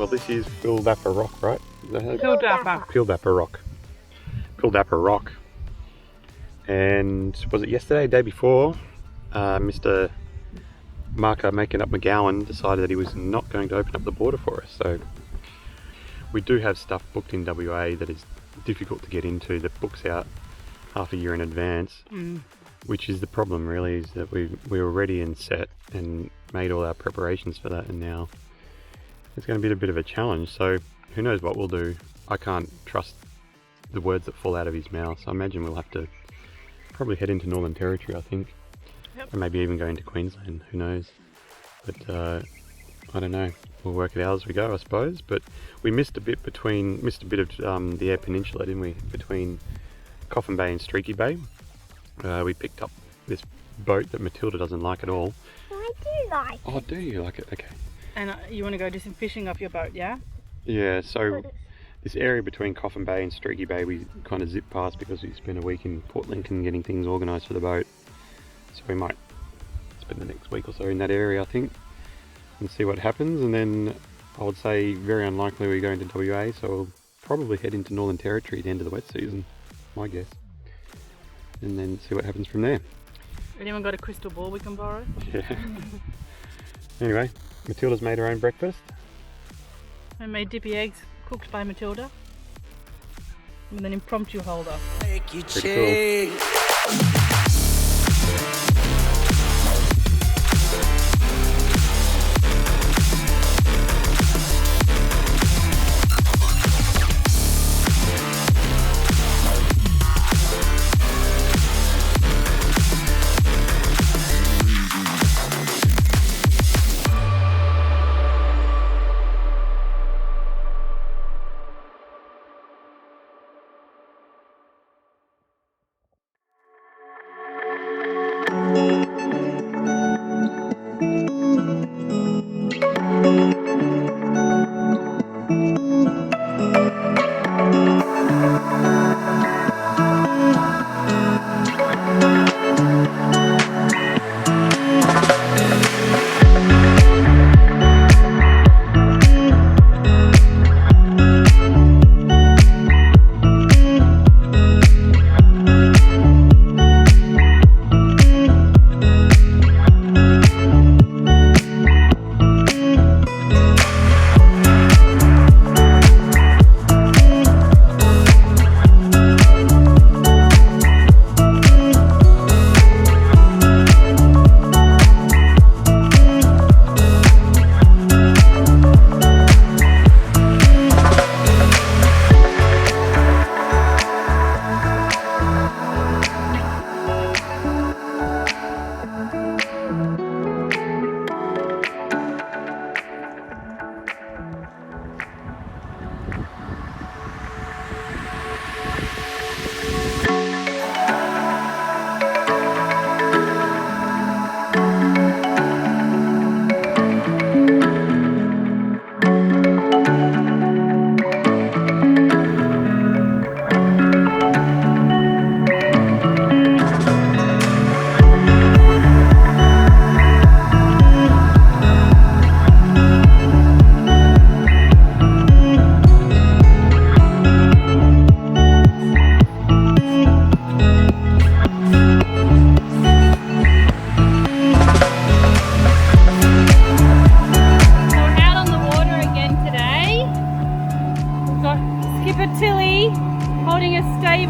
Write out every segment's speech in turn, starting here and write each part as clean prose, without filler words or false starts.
Well, this is Pildappa Rock, right? Is that how it- Pildappa. Pildappa Rock. Pildappa Rock. And was it yesterday, day before, Mr. Marker Making Up McGowan decided that he was not going to open up the border for us. So we do have stuff booked in WA that is difficult to get into, that books out half a year in advance. Which is the problem, really, is that we were ready and set and made all our preparations for that, and now it's going to be a bit of a challenge. So who knows what we'll do. I can't trust the words that fall out of his mouth, so I imagine we'll have to probably head into Northern Territory, I think. Yep. And maybe even go into Queensland, who knows. But I don't know, we'll work it out as we go, I suppose. But we missed a bit of the Eyre Peninsula, didn't we, between Coffin Bay and Streaky Bay. We picked up this boat that Matilda doesn't like at all. I do like. Oh, do you like it? Okay. And you want to go do some fishing off your boat, yeah? Yeah, so this area between Coffin Bay and Streaky Bay we kind of zip past because we spent a week in Port Lincoln getting things organised for the boat. So we might spend the next week or so in that area, I think, and see what happens. And then I would say very unlikely we go into WA, so we'll probably head into Northern Territory at the end of the wet season, my guess. And then see what happens from there. Anyone got a crystal ball we can borrow? Yeah. Anyway, Matilda's made her own breakfast. I made dippy eggs cooked by Matilda. With an impromptu holder. Pretty cool.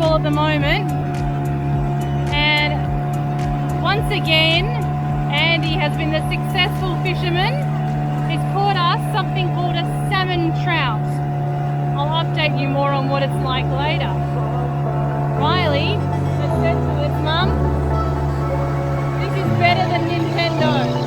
At the moment, and once again Andy has been the successful fisherman. He's caught us something called a salmon trout. I'll update you more on what it's like later. Riley has said to us, Mum, this is better than Nintendo.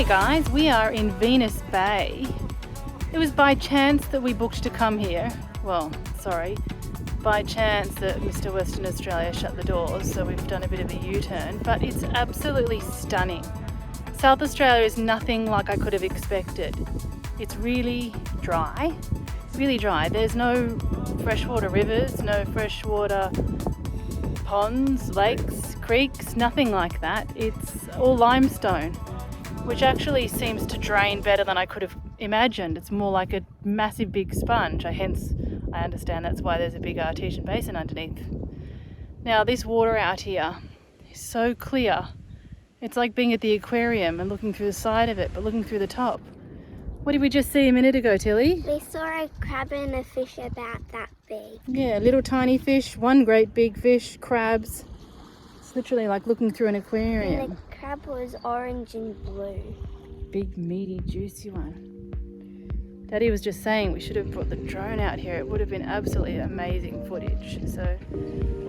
Guys, we are in Venus Bay. It was by chance that we booked to come here. Well, sorry, by chance that Mr. Western Australia shut the doors, so we've done a bit of a U-turn, but it's absolutely stunning. South Australia is nothing like I could have expected. It's really dry, really dry. There's no freshwater rivers, no freshwater ponds, lakes, creeks, nothing like that. It's all limestone, which actually seems to drain better than I could have imagined. It's more like a massive big sponge. Hence, I understand that's why there's a big artesian basin underneath. Now, this water out here is so clear. It's like being at the aquarium and looking through the side of it, but looking through the top. What did we just see a minute ago, Tilly? We saw a crab and a fish about that big. Yeah, little tiny fish, one great big fish, crabs. It's literally like looking through an aquarium. And the crab was orange and blue. Big, meaty, juicy one. Daddy was just saying we should have brought the drone out here. It would have been absolutely amazing footage. So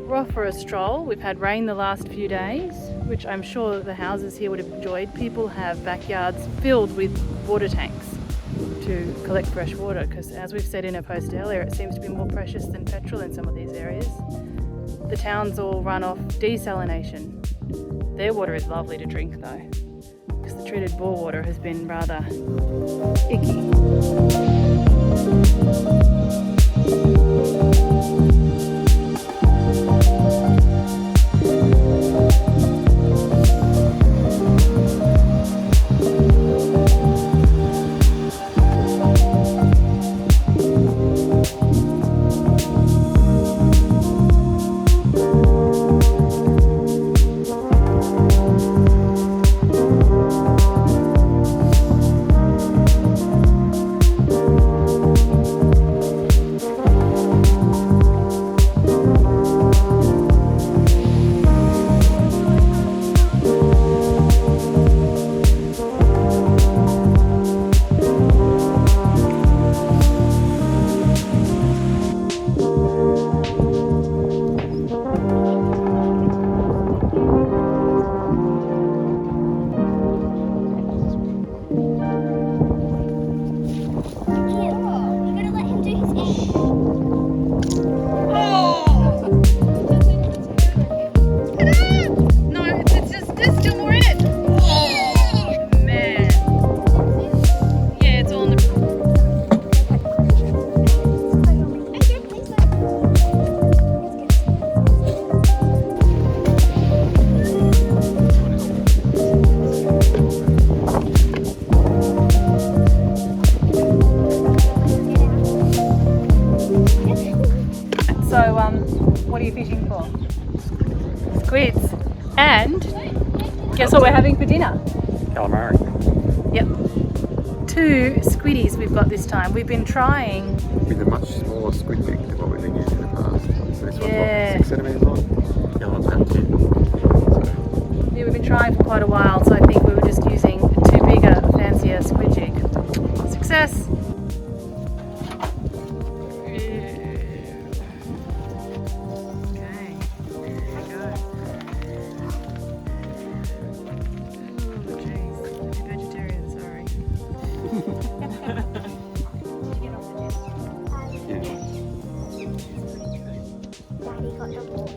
we're off for a stroll. We've had rain the last few days, which I'm sure the houses here would have enjoyed. People have backyards filled with water tanks to collect fresh water, because as we've said in a post earlier, it seems to be more precious than petrol in some of these areas. The towns all run off desalination. Their water is lovely to drink though, because the treated bore water has been rather icky. What are you fishing for? Squids. And guess what we're having for dinner? Calamari. Yep. 2 squiddies we've got this time. We've been trying With a much smaller squid bait than what we've been using in the past. So this Yeah. one's what, 6 centimetres long? Yeah, like that, yeah. Yeah, we've been trying for quite a while, so I think we were just using a too bigger, fancier squid jig. Success! Okay, there we go. Oh, jeez. Vegetarian, sorry. Yeah. Daddy got the ball.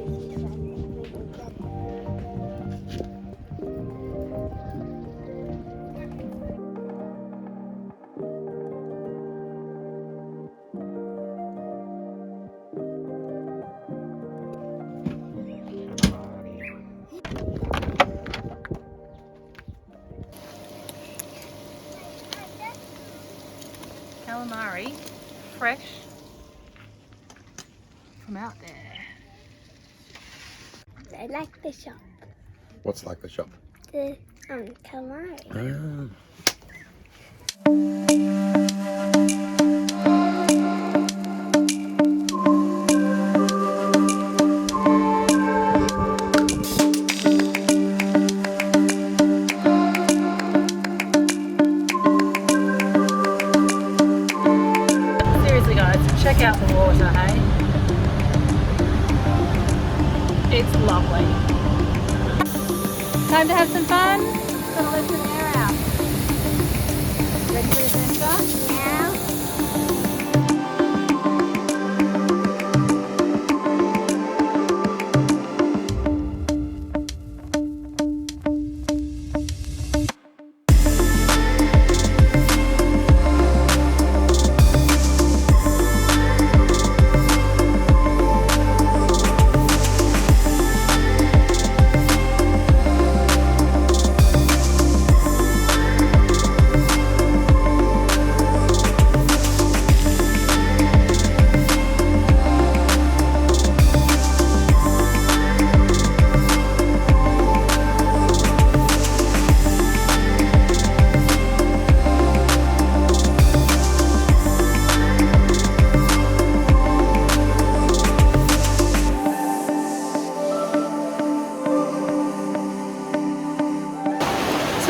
Calamari, fresh from out there. I like the shop. What's like the shop? The calamari. Seriously guys, check out the water, hey? It's lovely. Time to have some fun. Gonna let some air out. Ready for the sensor? Now,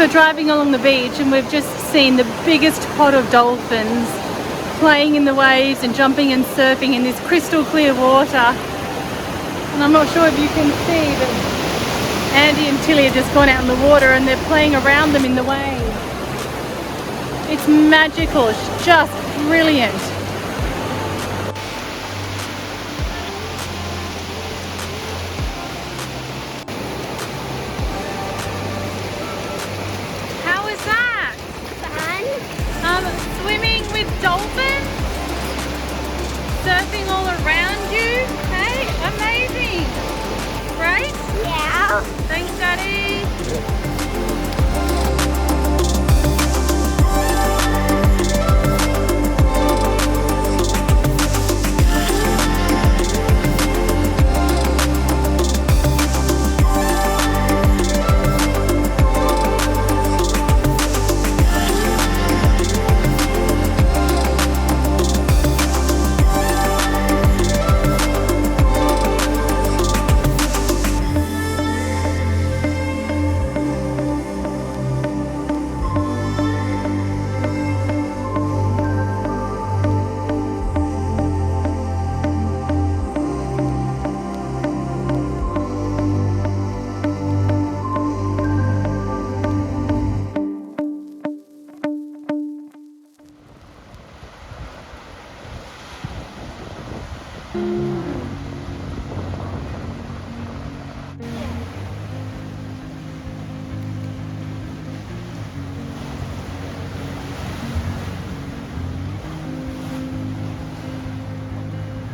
So we're driving along the beach and we've just seen the biggest pod of dolphins playing in the waves and jumping and surfing in this crystal clear water. And I'm not sure if you can see, but Andy and Tilly have just gone out in the water and they're playing around them in the waves. It's magical, it's just brilliant. How is that? fun. Swimming with dolphins? Surfing all around you? Hey, amazing! Great? Yeah. Thanks, Daddy.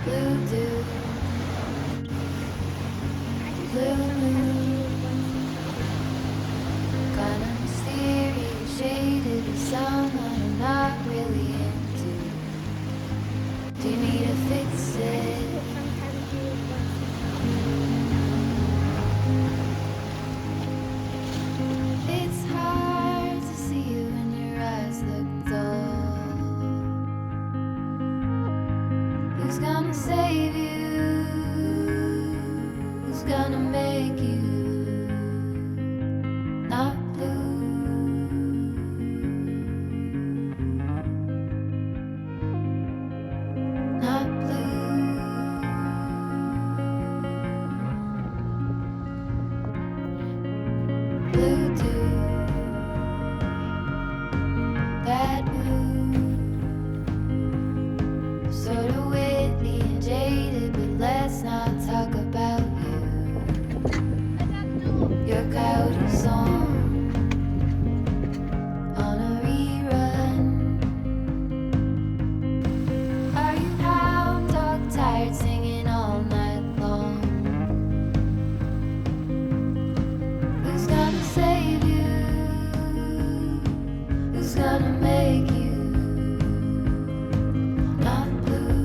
Blue dew, blue moon, kinda mysterious, shaded with someone I'm not really into. Do you need to fix it? It's hard to see you when your eyes look dull. Who's gonna save you? Who's gonna make you not blue? Not blue. Blue too. Bad mood. Sort of whitey and jaded, but let's not talk about you. Your coyote song on a rerun. Are you hound dog tired singing all night long? Who's gonna save you? Who's gonna make you not blue?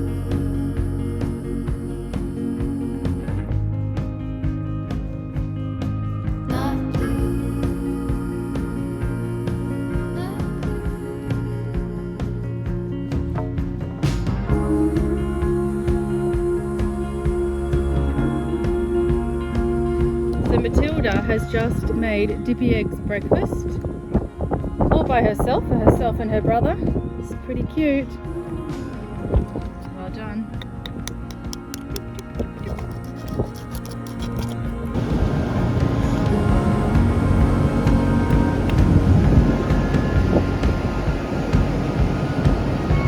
Not blue. Not So Matilda has just made Dippy Eggs breakfast, all by herself, for herself and her brother. It's pretty cute. Well done.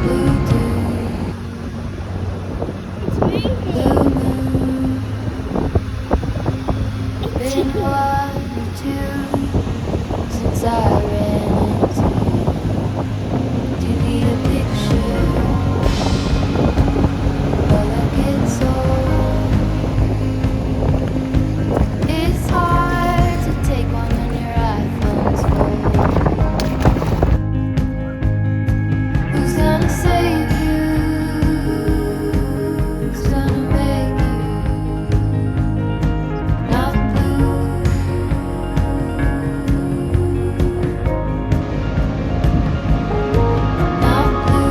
blue too. Blue moon. Been 1 or 2 since I ran into you. Do you need a picture? Well, I get so. It's hard to take one when your iPhone's full. Who's gonna save you? Who's gonna make you not blue? Not blue.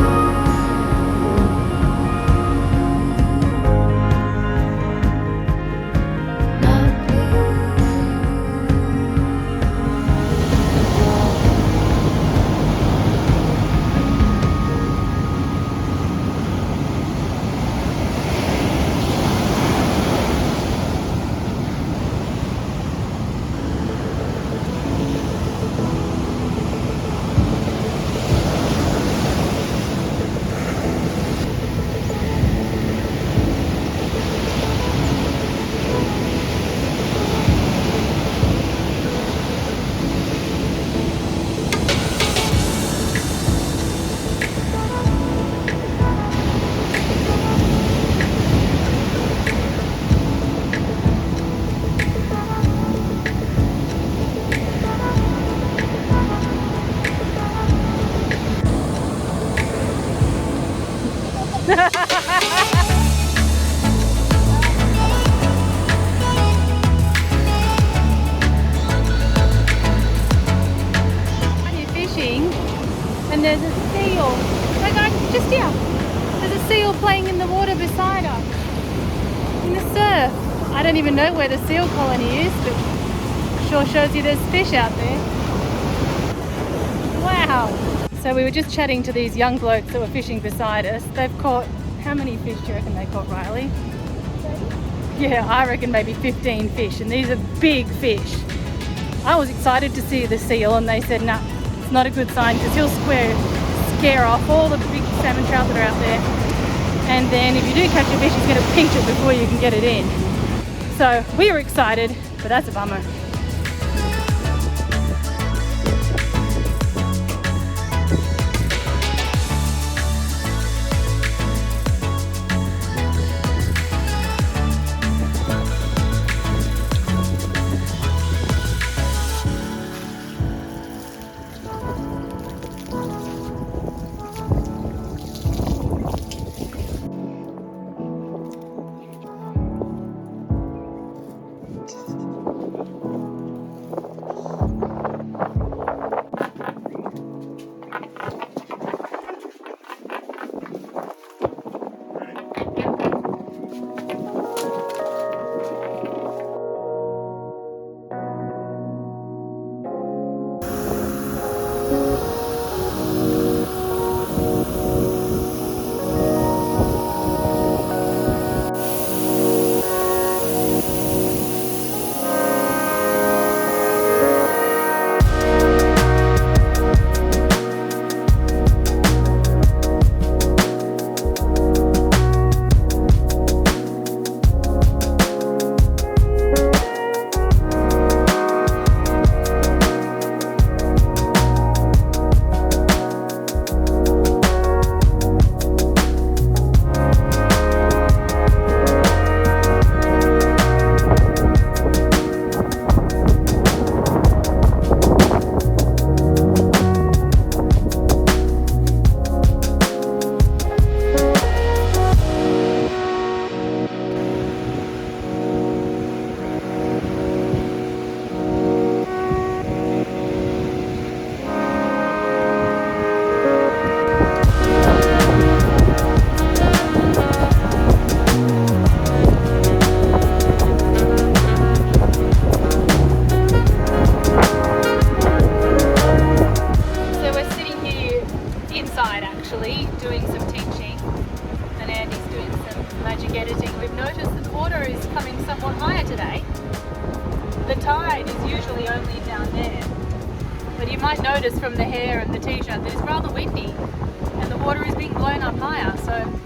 Not blue. And you're fishing, and there's a seal. Like just here. There's a seal playing in the water beside us. In the surf. I don't even know where the seal colony is, but sure shows you there's fish out there. Wow. So we were just chatting to these young blokes that were fishing beside us. They've caught, how many fish do you reckon they caught, Riley? Yeah, I reckon maybe 15 fish, and these are big fish. I was excited to see the seal, and they said, nah, it's not a good sign because he'll scare off all the big salmon trout that are out there. And then if you do catch a fish, he's going to pinch it before you can get it in. So we were excited, but that's a bummer. editing, we've noticed that the water is coming somewhat higher today. The tide is usually only down there, but you might notice from the hair and the t-shirt that it's rather windy and the water is being blown up higher. So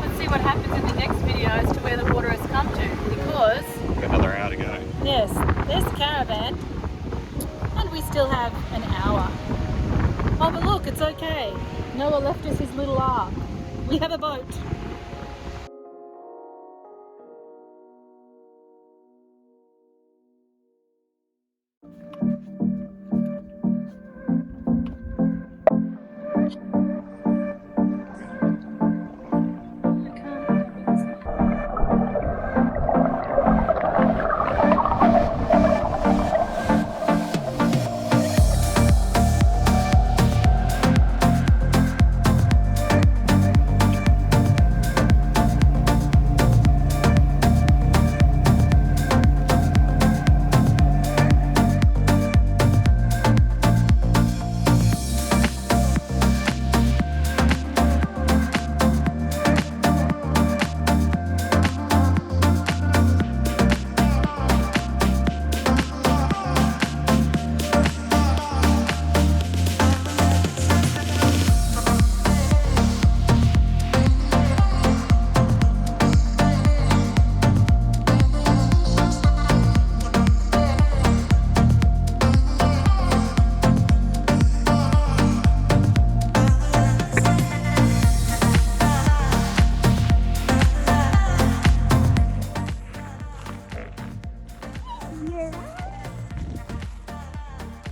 let's see what happens in the next video as to where the water has come to, because Got another hour to go. yes, there's the caravan and we still have an hour. Oh, but look, it's okay. Noah left us his little ark. We have a boat.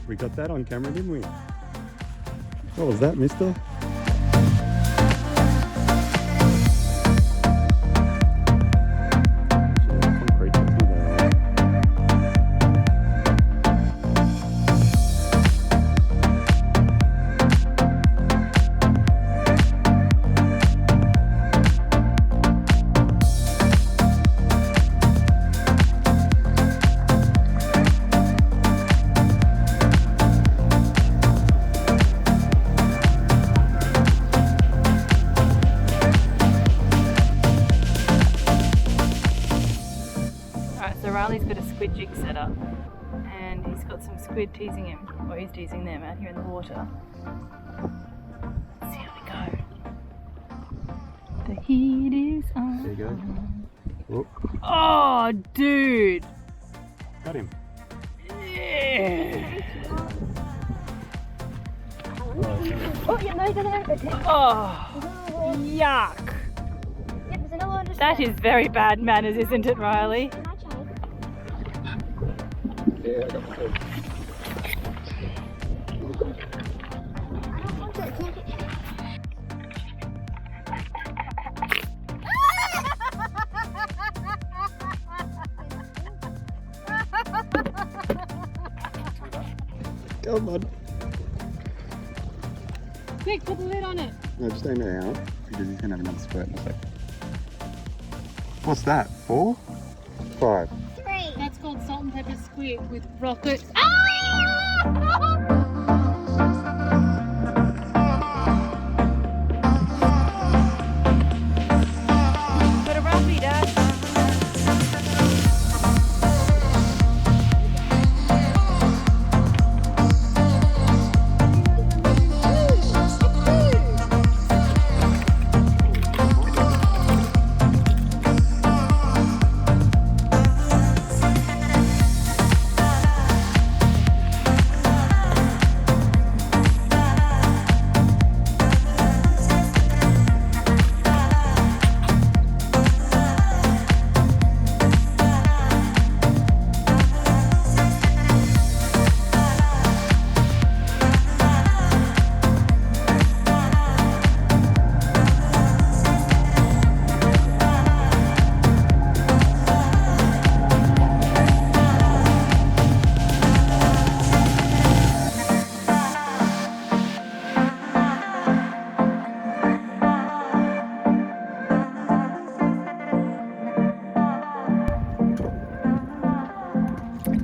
We got that on camera, didn't we? What was that, mister? Riley's got a squid jig set up and he's got some squid teasing him, or he's teasing them out here in the water. Let's see how we go. The heat is on. There you go. Oh, Oh, dude! got him. Yeah. Oh, yeah, no, don't have it. Oh, yuck! Yeah, there's another one just That there. is very bad manners, isn't it, Riley? Can I try? Yeah, I got my food. I don't want it. Can I get... Come on. Quick, put the lid on it. No, just aim it out because he's gonna have another squirt in a sec. What's that? 4? 5. 3. That's called salt and pepper squid with rocket. Got a roughie, Dad.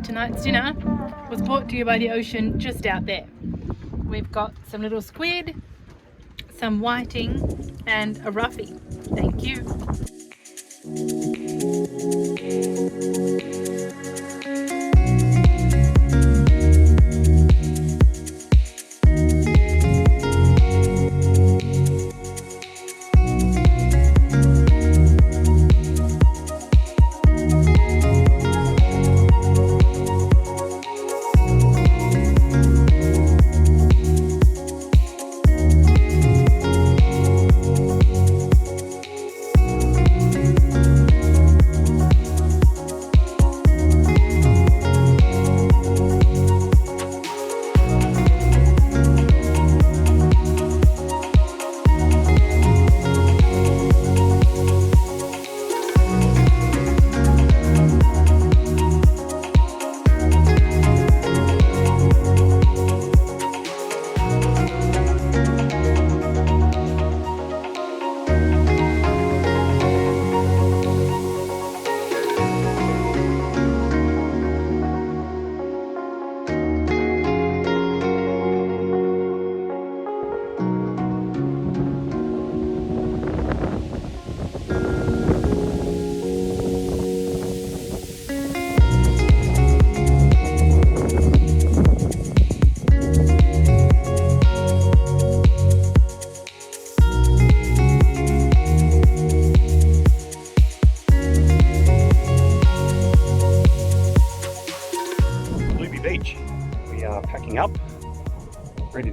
Tonight's dinner was brought to you by the ocean just out there. We've got some little squid, some whiting and a roughie. Thank you.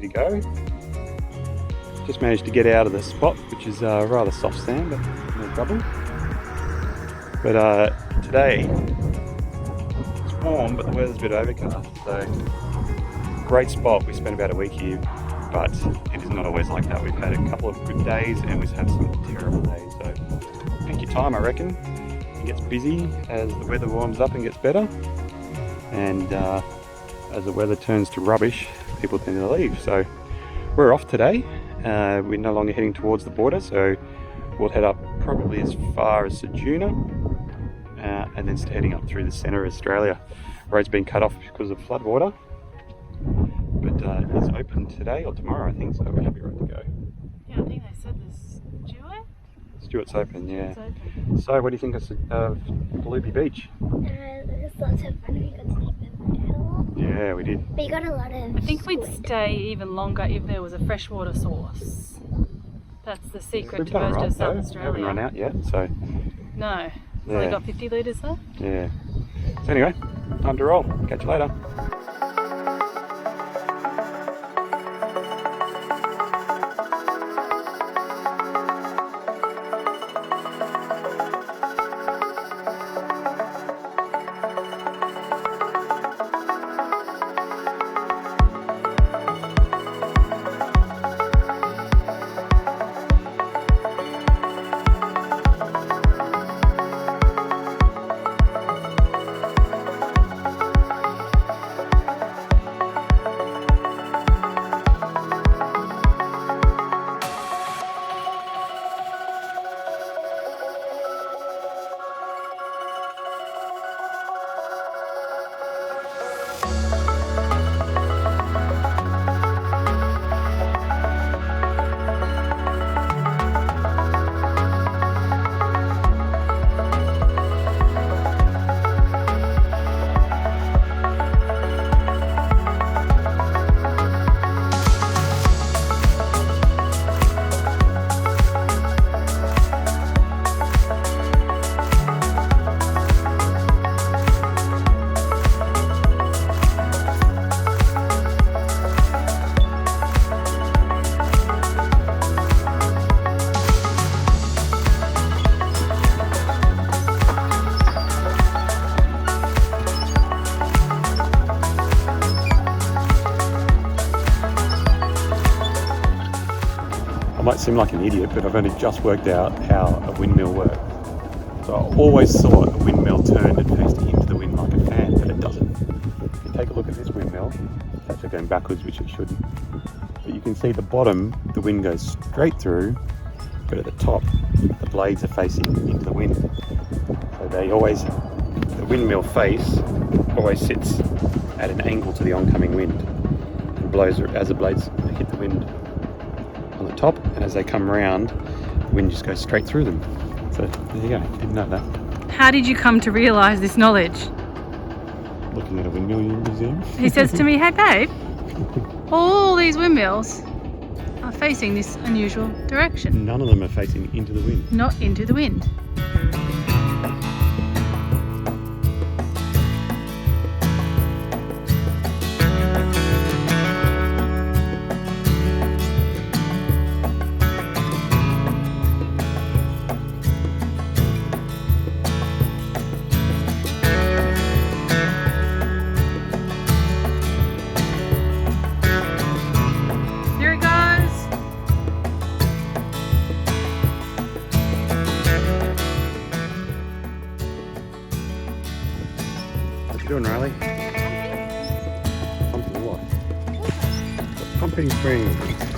to go. Just managed to get out of the spot, which is rather soft sand, but no trouble. But today, it's warm, but the weather's a bit overcast, so great spot. We spent about a week here, but it is not always like that. We've had a couple of good days and we've had some terrible days, so pick your time, I reckon. It gets busy as the weather warms up and gets better, and as the weather turns to rubbish, people tend to leave. So we're off today. We're no longer heading towards the border, so we'll head up probably as far as Ceduna, and then heading up through the centre of Australia. Road's been cut off because of flood water, but it's open today or tomorrow, I think, so we should be right to go. Yeah, I think they said this. Stuart's open, yeah. It's open. So what do you think of Kalubi Beach? It was lots of fun. We got to take the boat out a lot. Yeah, we did. We got a lot of I think we'd squid. stay even longer if there was a freshwater source. That's the secret We've to done most alright of South though. Australia. We haven't run out yet, so No, Yeah. only got 50 litres though. yeah. So anyway, time to roll. Catch you later. I might seem like an idiot, but I've only just worked out how a windmill works. So I always thought a windmill turned and faced into the wind like a fan, but it doesn't. If you take a look at this windmill, it's actually going backwards, which it shouldn't. But you can see the bottom, the wind goes straight through, but at the top, the blades are facing into the wind. So they always, the windmill face always sits at an angle to the oncoming wind and blows as the blades hit the wind on the top, and as they come round, the wind just goes straight through them. So there you go, didn't know that. How did you come to realise this knowledge? Looking at a windmill museum. He says to me, hey babe, all these windmills are facing this unusual direction, None of them are facing into the wind. not into the wind. There it goes. What you doing, Riley? Pumping what? Pumping springs.